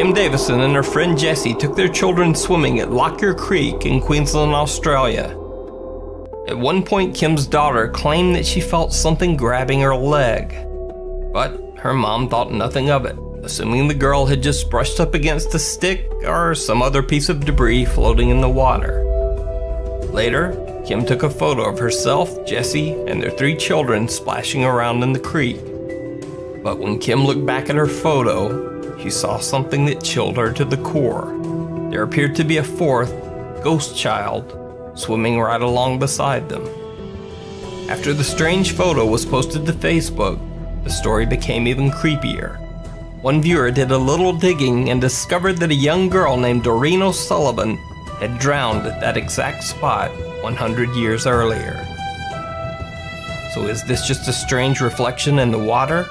Kim Davison and her friend Jessie took their children swimming at Lockyer Creek in Queensland, Australia. At one point, Kim's daughter claimed that she felt something grabbing her leg, but her mom thought nothing of it, assuming the girl had just brushed up against a stick or some other piece of debris floating in the water. Later, Kim took a photo of herself, Jessie, and their 3 children splashing around in the creek. But when Kim looked back at her photo, she saw something that chilled her to the core. There appeared to be a 4th, ghost child, swimming right along beside them. After the strange photo was posted to Facebook, the story became even creepier. One viewer did a little digging and discovered that a young girl named Doreen O'Sullivan had drowned at that exact spot 100 years earlier. So is this just a strange reflection in the water?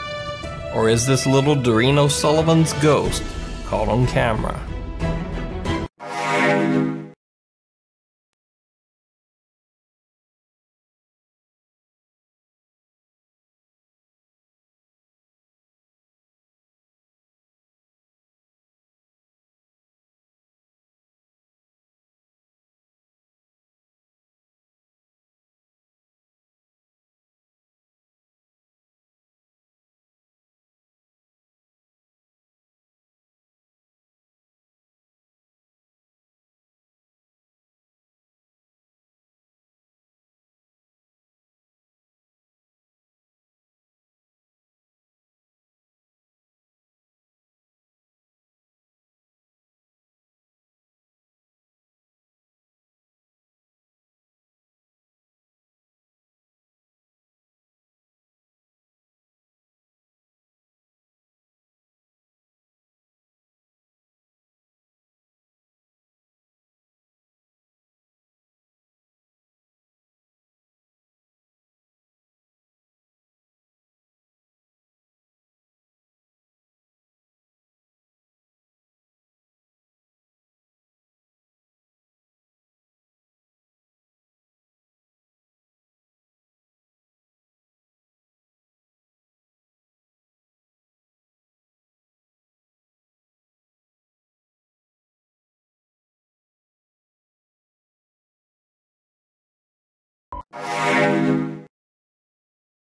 Or is this little Doreen O'Sullivan's ghost caught on camera?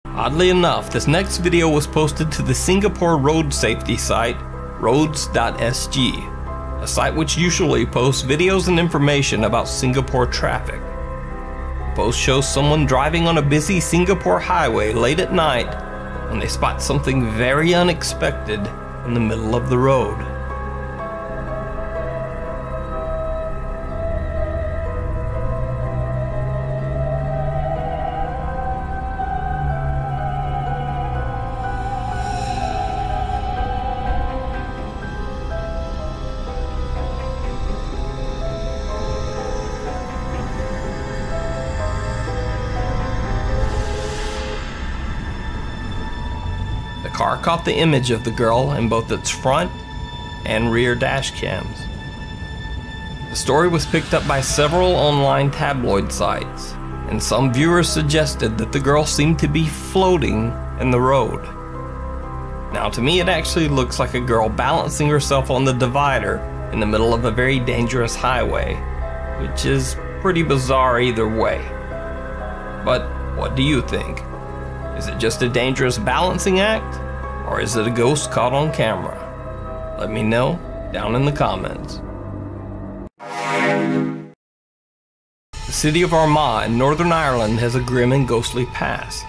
Oddly enough, this next video was posted to the Singapore road safety site, roads.sg, a site which usually posts videos and information about Singapore traffic. The post shows someone driving on a busy Singapore highway late at night when they spot something very unexpected in the middle of the road. The car caught the image of the girl in both its front and rear dash cams. The story was picked up by several online tabloid sites, and some viewers suggested that the girl seemed to be floating in the road. Now, to me, it actually looks like a girl balancing herself on the divider in the middle of a very dangerous highway, which is pretty bizarre either way. But what do you think? Is it just a dangerous balancing act, or is it a ghost caught on camera? Let me know down in the comments. The city of Armagh in Northern Ireland has a grim and ghostly past.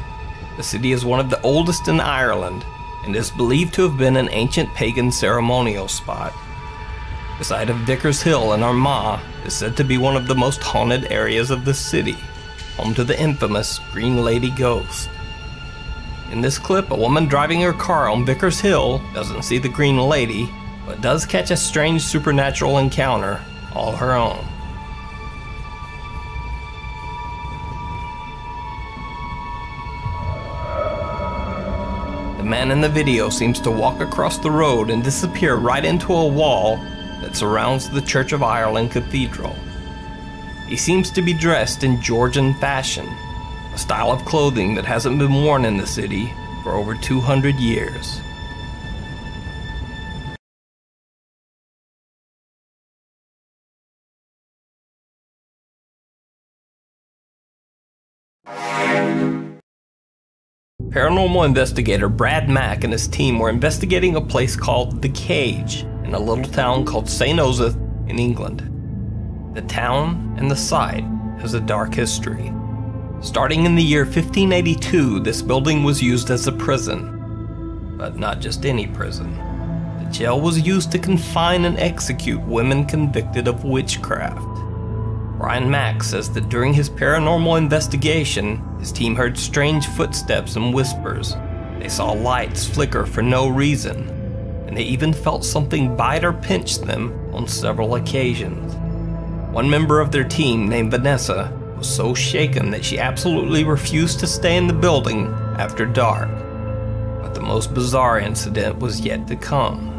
The city is one of the oldest in Ireland and is believed to have been an ancient pagan ceremonial spot. The site of Vicars Hill in Armagh is said to be one of the most haunted areas of the city, home to the infamous Green Lady ghost. In this clip, a woman driving her car on Vicars Hill doesn't see the Green Lady, but does catch a strange supernatural encounter all her own. The man in the video seems to walk across the road and disappear right into a wall that surrounds the Church of Ireland Cathedral. He seems to be dressed in Georgian fashion, a style of clothing that hasn't been worn in the city for over 200 years. Paranormal investigator Brad Mack and his team were investigating a place called The Cage in a little town called St. Osyth in England. The town and the site has a dark history. Starting in the year 1582, this building was used as a prison. But not just any prison. The jail was used to confine and execute women convicted of witchcraft. Brian Mack says that during his paranormal investigation, his team heard strange footsteps and whispers. They saw lights flicker for no reason, and they even felt something bite or pinch them on several occasions. One member of their team, named Vanessa, was so shaken that she absolutely refused to stay in the building after dark. But the most bizarre incident was yet to come.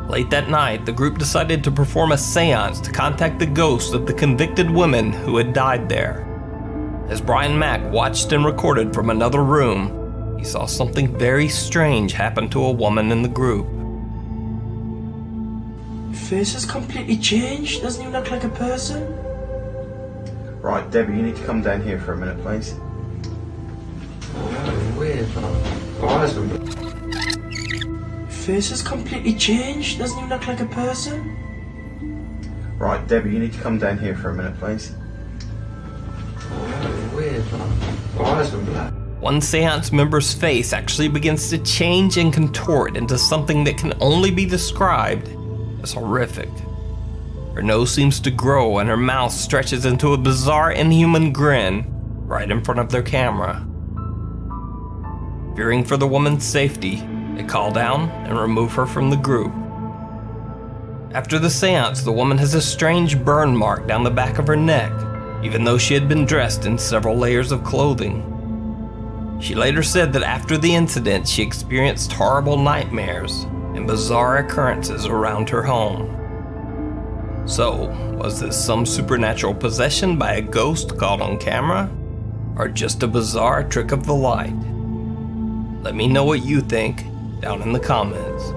Late that night, the group decided to perform a seance to contact the ghosts of the convicted women who had died there. As Brian Mack watched and recorded from another room, he saw something very strange happen to a woman in the group. Your face has completely changed. Doesn't even look like a person. Right, Debbie, you need to come down here for a minute, please. Oh, weird, man. Your face has completely changed. Doesn't even look like a person. Right, Debbie, you need to come down here for a minute, please. Oh, weird, man. One seance member's face actually begins to change and contort into something that can only be described as horrific. Her nose seems to grow and her mouth stretches into a bizarre inhuman grin right in front of their camera. Fearing for the woman's safety, they call down and remove her from the group. After the seance, the woman has a strange burn mark down the back of her neck, even though she had been dressed in several layers of clothing. She later said that after the incident, she experienced horrible nightmares and bizarre occurrences around her home. So, was this some supernatural possession by a ghost caught on camera? Or just a bizarre trick of the light? Let me know what you think down in the comments.